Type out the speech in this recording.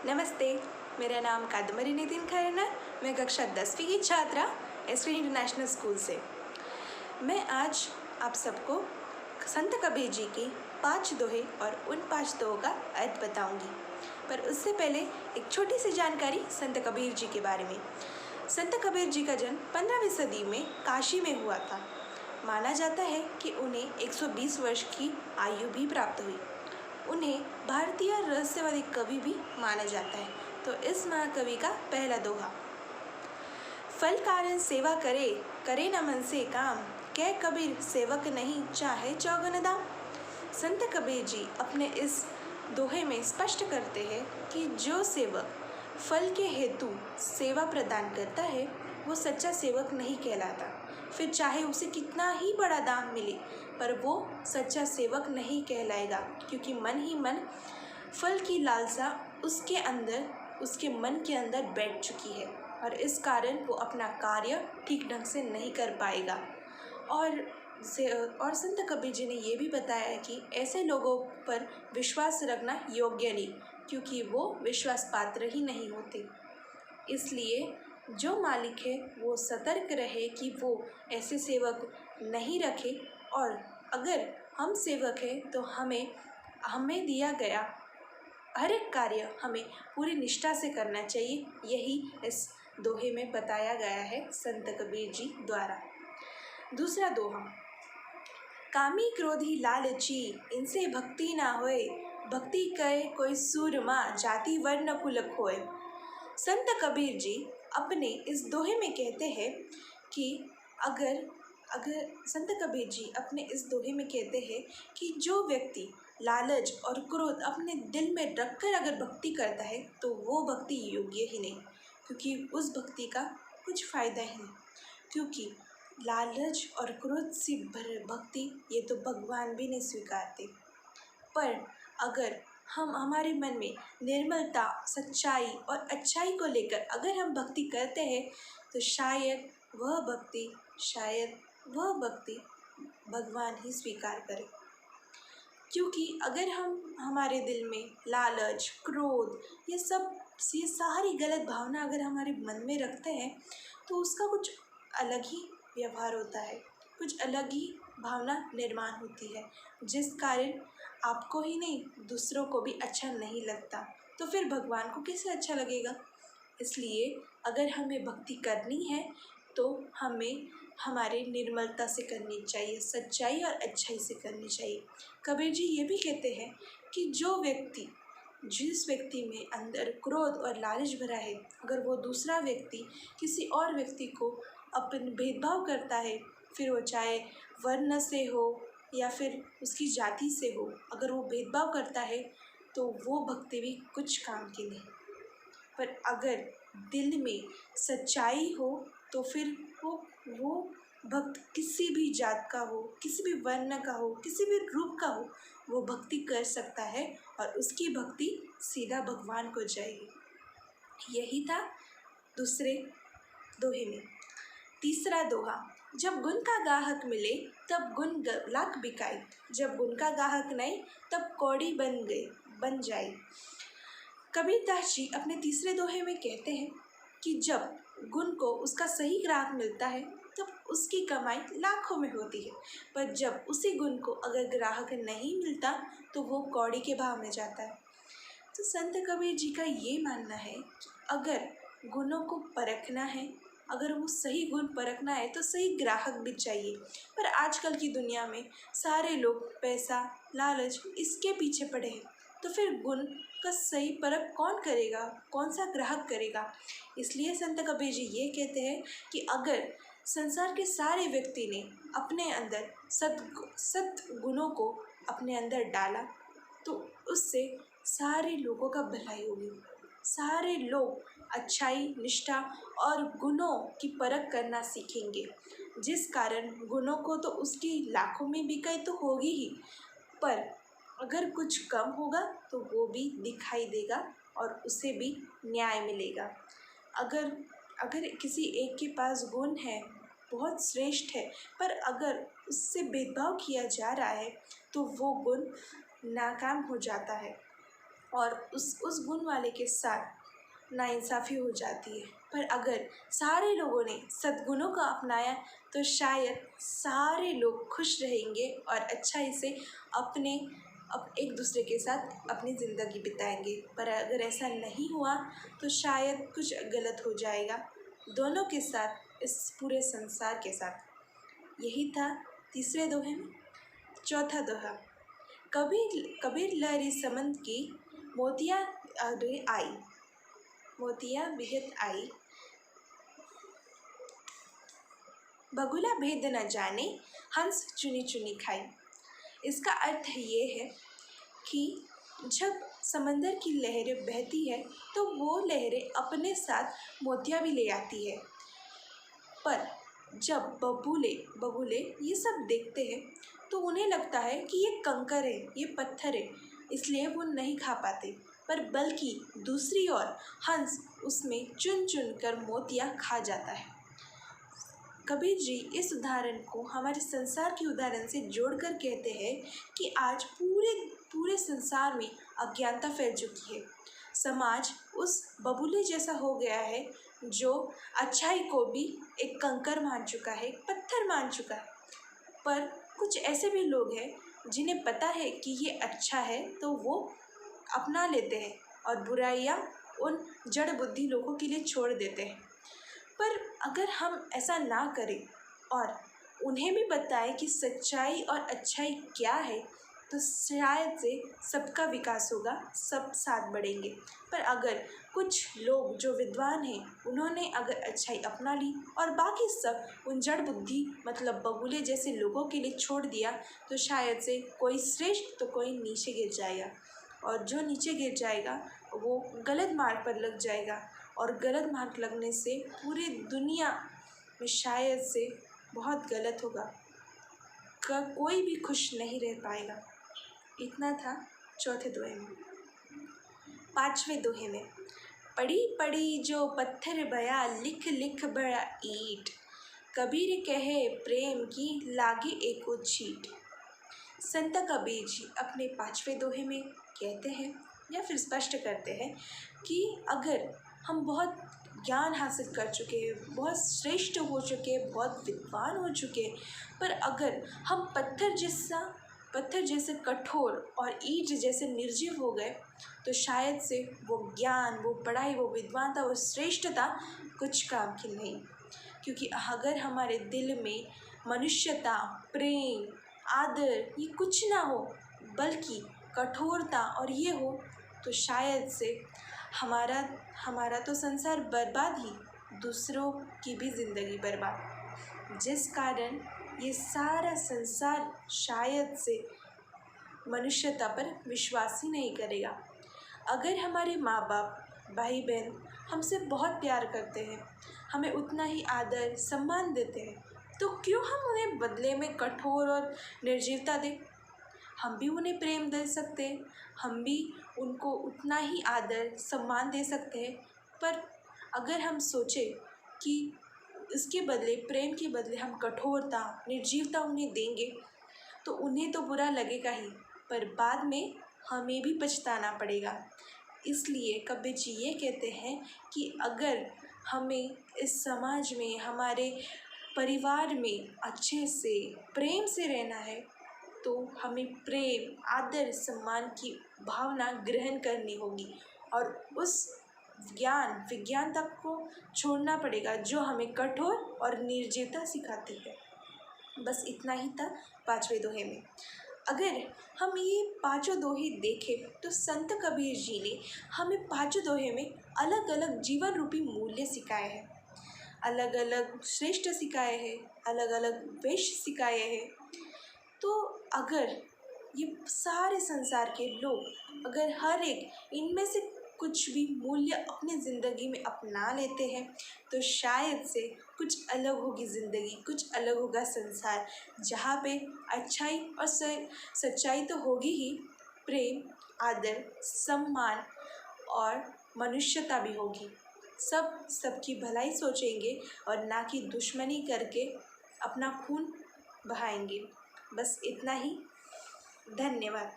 नमस्ते, मेरा नाम कादम्बरी नितिन खैरनार। मैं कक्षा 10वीं की छात्रा एसके इंटरनेशनल स्कूल से। मैं आज आप सबको संत कबीर जी की 5 दोहे और उन 5 दोहों का अर्थ बताऊंगी। पर उससे पहले एक छोटी सी जानकारी संत कबीर जी के बारे में। संत कबीर जी का जन्म 15वीं सदी में काशी में हुआ था। माना जाता है कि उन्हें 120 वर्ष की आयु भी प्राप्त हुई। उन्हें भारतीय रहस्यवादी कवि भी माना जाता है। तो इस महाकवि का पहला दोहा। फल कारण सेवा करे, करे न मन से काम, कह कबीर सेवक नहीं चाहे चौगुन दाम। संत कबीर जी अपने इस दोहे में स्पष्ट करते हैं कि जो सेवक फल के हेतु सेवा प्रदान करता है वो सच्चा सेवक नहीं कहलाता। फिर चाहे उसे कितना ही बड़ा दाम मिले पर वो सच्चा सेवक नहीं कहलाएगा, क्योंकि मन ही मन फल की लालसा उसके मन के अंदर बैठ चुकी है और इस कारण वो अपना कार्य ठीक ढंग से नहीं कर पाएगा। और संत कबीर जी ने ये भी बताया है कि ऐसे लोगों पर विश्वास रखना योग्य नहीं, क्योंकि वो विश्वास पात्र ही नहीं होते। इसलिए जो मालिक है वो सतर्क रहे कि वो ऐसे सेवक नहीं रखे, और अगर हम सेवक हैं तो हमें दिया गया हर एक कार्य हमें पूरी निष्ठा से करना चाहिए। यही इस दोहे में बताया गया है संत कबीर जी द्वारा। दूसरा दोहा। कामी क्रोधी लालची, इनसे भक्ति ना होए, भक्ति करे कोई सूरमा, जाति वर्ण कुल खोए। संत कबीर जी अपने इस दोहे में कहते हैं कि अगर संत कबीर जी अपने इस दोहे में कहते हैं कि जो व्यक्ति लालच और क्रोध अपने दिल में रखकर अगर भक्ति करता है तो वो भक्ति योग्य ही नहीं, क्योंकि उस भक्ति का कुछ फ़ायदा ही नहीं। क्योंकि लालच और क्रोध से भरी भक्ति ये तो भगवान भी नहीं स्वीकारते। पर अगर हम हमारे मन में निर्मलता, सच्चाई और अच्छाई को लेकर अगर हम भक्ति करते हैं तो शायद वह भक्ति भगवान ही स्वीकार करें। क्योंकि अगर हम हमारे दिल में लालच, क्रोध, ये सारी गलत भावना अगर हमारे मन में रखते हैं तो उसका कुछ अलग ही व्यवहार होता है, कुछ अलग ही भावना निर्माण होती है, जिस कारण आपको ही नहीं दूसरों को भी अच्छा नहीं लगता। तो फिर भगवान को कैसे अच्छा लगेगा। इसलिए अगर हमें भक्ति करनी है तो हमें हमारे निर्मलता से करनी चाहिए, सच्चाई और अच्छाई से करनी चाहिए। कबीर जी ये भी कहते हैं कि जिस व्यक्ति में अंदर क्रोध और लालच भरा है, अगर वो दूसरा व्यक्ति किसी और व्यक्ति को अपन भेदभाव करता है, फिर वो चाहे वर्ण से हो या फिर उसकी जाति से हो, अगर वो भेदभाव करता है तो वो भक्ति भी कुछ काम की नहीं। पर अगर दिल में सच्चाई हो तो फिर वो भक्त किसी भी जात का हो, किसी भी वर्ण का हो, किसी भी रूप का हो, वो भक्ति कर सकता है और उसकी भक्ति सीधा भगवान को जाएगी। यही था दूसरे दोहे में। तीसरा दोहा। जब गुण का गाहक मिले तब गुण लाख बिकाए, जब गुण का गाहक नहीं तब कौड़ी बन जाए। कबीरदास जी अपने तीसरे दोहे में कहते हैं कि जब गुण को उसका सही ग्राहक मिलता है तब उसकी कमाई लाखों में होती है, पर जब उसी गुण को अगर ग्राहक नहीं मिलता तो वो कौड़ी के भाव में जाता है। तो संत कबीर जी का ये मानना है कि अगर गुणों को परखना है, अगर वो सही गुण परखना है तो सही ग्राहक भी चाहिए। पर आजकल की दुनिया में सारे लोग पैसा, लालच इसके पीछे पड़े हैं, तो फिर गुण का सही परख कौन करेगा, कौन सा ग्राहक करेगा। इसलिए संत कबीर जी ये कहते हैं कि अगर संसार के सारे व्यक्ति ने अपने अंदर सत गुणों को अपने अंदर डाला तो उससे सारे लोगों का भलाई होगी। सारे लोग अच्छाई, निष्ठा और गुणों की परख करना सीखेंगे, जिस कारण गुणों को तो उसकी लाखों में बिकाई तो होगी ही, पर अगर कुछ कम होगा तो वो भी दिखाई देगा और उसे भी न्याय मिलेगा। अगर किसी एक के पास गुण है, बहुत श्रेष्ठ है, पर अगर उससे भेदभाव किया जा रहा है तो वो गुण नाकाम हो जाता है। और उस गुण वाले के साथ नाइंसाफ़ी हो जाती है। पर अगर सारे लोगों ने सद्गुणों का अपनाया तो शायद सारे लोग खुश रहेंगे और अच्छाई से एक दूसरे के साथ अपनी ज़िंदगी बिताएंगे। पर अगर ऐसा नहीं हुआ तो शायद कुछ गलत हो जाएगा दोनों के साथ, इस पूरे संसार के साथ। यही था तीसरे दोहे में। चौथा दोहा। कबीर लहरी समंद की मोतिया आई, मोतिया बिहत आई, बगुला भेद न जाने, हंस चुनी चुनी खाई। इसका अर्थ ये है कि जब समंदर की लहरें बहती है तो वो लहरें अपने साथ मोतिया भी ले आती है, पर जब बगुले ये सब देखते हैं तो उन्हें लगता है कि ये कंकर है, ये पत्थर है, इसलिए वो नहीं खा पाते। पर बल्कि दूसरी ओर हंस उसमें चुन चुन कर मोतिया खा जाता है। कबीर जी इस उदाहरण को हमारे संसार के उदाहरण से जोड़कर कहते हैं कि आज पूरे संसार में अज्ञानता फैल चुकी है। समाज उस बबूले जैसा हो गया है जो अच्छाई को भी एक कंकर मान चुका है, एक पत्थर मान चुका है। पर कुछ ऐसे भी लोग हैं जिन्हें पता है कि ये अच्छा है तो वो अपना लेते हैं और बुराइयाँ उन जड़ बुद्धि लोगों के लिए छोड़ देते हैं। पर अगर हम ऐसा ना करें और उन्हें भी बताएं कि सच्चाई और अच्छाई क्या है तो शायद से सबका विकास होगा, सब साथ बढ़ेंगे। पर अगर कुछ लोग जो विद्वान हैं उन्होंने अगर अच्छाई अपना ली और बाकी सब उन जड़ बुद्धि मतलब बगुले जैसे लोगों के लिए छोड़ दिया तो शायद से कोई श्रेष्ठ तो कोई नीचे गिर जाएगा, और जो नीचे गिर जाएगा वो गलत मार्ग पर लग जाएगा, और गलत मार्ग लगने से पूरी दुनिया में शायद से बहुत गलत होगा, कोई भी खुश नहीं रह पाएगा। इतना था चौथे दोहे में। पांचवें दोहे में। पड़ी पड़ी जो पत्थर बया, लिख लिख बड़ा ईंट, कबीर कहे प्रेम की लागे एको छीट। संत कबीर जी अपने पांचवें दोहे में कहते हैं या फिर स्पष्ट करते हैं कि अगर हम बहुत ज्ञान हासिल कर चुके हैं, बहुत श्रेष्ठ हो चुके हैं, बहुत विद्वान हो चुके हैं, पर अगर हम पत्थर जैसे कठोर और ईंट जैसे निर्जीव हो गए तो शायद से वो ज्ञान, वो पढ़ाई, वो विद्वानता, वो श्रेष्ठता कुछ काम की नहीं। क्योंकि अगर हमारे दिल में मनुष्यता, प्रेम, आदर ये कुछ ना हो बल्कि कठोरता और ये हो तो शायद से हमारा तो संसार बर्बाद ही, दूसरों की भी ज़िंदगी बर्बाद, जिस कारण ये सारा संसार शायद से मनुष्यता पर विश्वास ही नहीं करेगा। अगर हमारे माँ बाप, भाई बहन हमसे बहुत प्यार करते हैं, हमें उतना ही आदर सम्मान देते हैं, तो क्यों हम उन्हें बदले में कठोर और निर्जीवता दें? हम भी उन्हें प्रेम दे सकते हैं, हम भी उनको उतना ही आदर सम्मान दे सकते हैं। पर अगर हम सोचें कि इसके बदले, प्रेम के बदले हम कठोरता, निर्जीवता उन्हें देंगे तो उन्हें तो बुरा लगेगा ही, पर बाद में हमें भी पछताना पड़ेगा। इसलिए कबीर जी ये कहते हैं कि अगर हमें इस समाज में, हमारे परिवार में अच्छे से, प्रेम से रहना है तो हमें प्रेम, आदर, सम्मान की भावना ग्रहण करनी होगी और उस विज्ञानता को छोड़ना पड़ेगा जो हमें कठोर और निर्जीवता सिखाती है। बस इतना ही था पांचवें दोहे में। अगर हम ये पांचों दोहे देखें तो संत कबीर जी ने हमें पांचों दोहे में अलग अलग जीवन रूपी मूल्य सिखाए हैं, अलग अलग श्रेष्ठ सिखाए हैं, अलग अलग वेश सिखाए हैं। तो अगर ये सारे संसार के लोग अगर हर एक इनमें से कुछ भी मूल्य अपनी ज़िंदगी में अपना लेते हैं तो शायद से कुछ अलग होगी ज़िंदगी, कुछ अलग होगा संसार, जहाँ पे अच्छाई और सच्चाई तो होगी ही, प्रेम, आदर, सम्मान और मनुष्यता भी होगी। सबकी भलाई सोचेंगे और ना कि दुश्मनी करके अपना खून बहाएंगे। बस इतना ही। धन्यवाद।